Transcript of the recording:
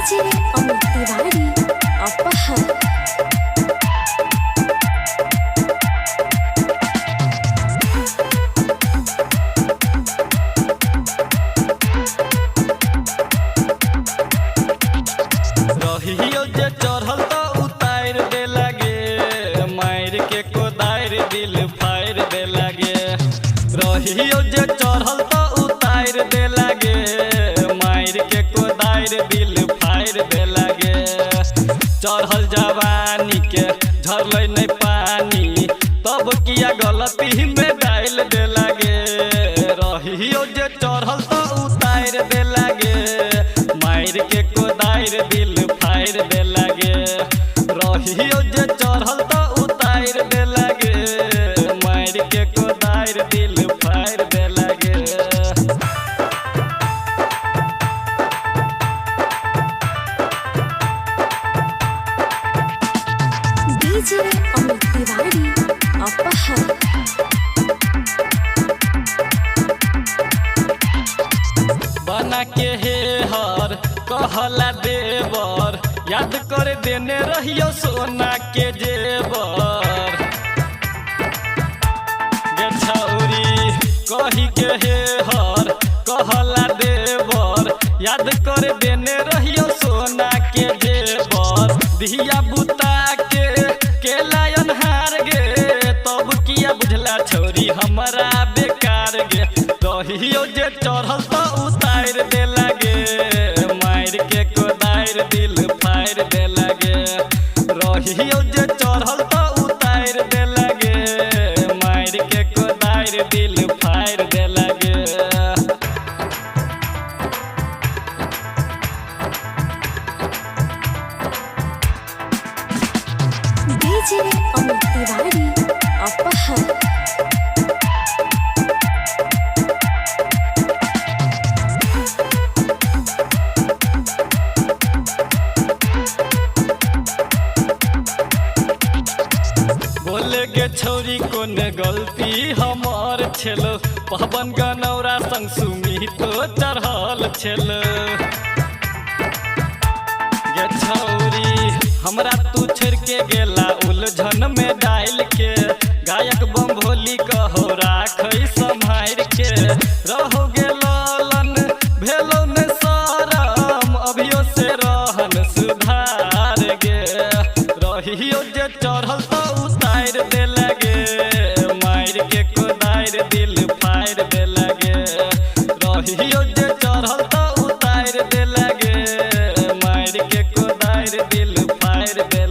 DJ Amit Tiwari अपहर रहियो जे चढ़ल तो उतार दे लागे मार के कोदार दिल फाड़ दे लागे रहियो जे चढ़ल तो उतार दे लागे मार के कोदार दिल फाड़ दे लागे चढ़ल जवानी के झरलै नहीं पानी तब किया गलती में डाल दे लागे रहियो जे चढ़ल तो उतार दे लागे मार के कोदार दिल फाड़ दे लागे रहियो जे चढ़ल तो उतार दे लागे मार के कोदार दिल फाड़ दे लागे डीजे अमित तिवारी अपहर बना के हे हर कहला देवर याद कर देने रहियो सोना के जेवर गे छौरी कही के हे हर कहला देवर याद कर देने रहियो सोना के जेवर दिया बुता के लायन हार गे तब किया बुझला छौरी हमारा बेकार गे रहियो जे चढ़ल तो उतार दे लागे मार के कोदार दिल फाड़ दे लागे रहियो जे चढ़ल तो उतार दे लागे मार के कोदार दिल फाड़ दे लागे डीजे अमित तिवारी अपहर बोले गे छौरी कोन गलती हमार छेलो पवन गनौरा संग सुमितो चढ़ल छेलो गे छौरी हमरा तू छोड़ के गेला उलझन में डाल के गायक बम भोली कहो राखै संभार के रहो गे लालन भेलो ने सरम अभियो से रहन सुधार गे रहियो जे चढ़ल तो उतार दे लागे मार के कोदार दिल फाड़ दे लागे रहियो जे चढ़ल तो उतार दे लागे मार के कोदार दिल फाड़ दे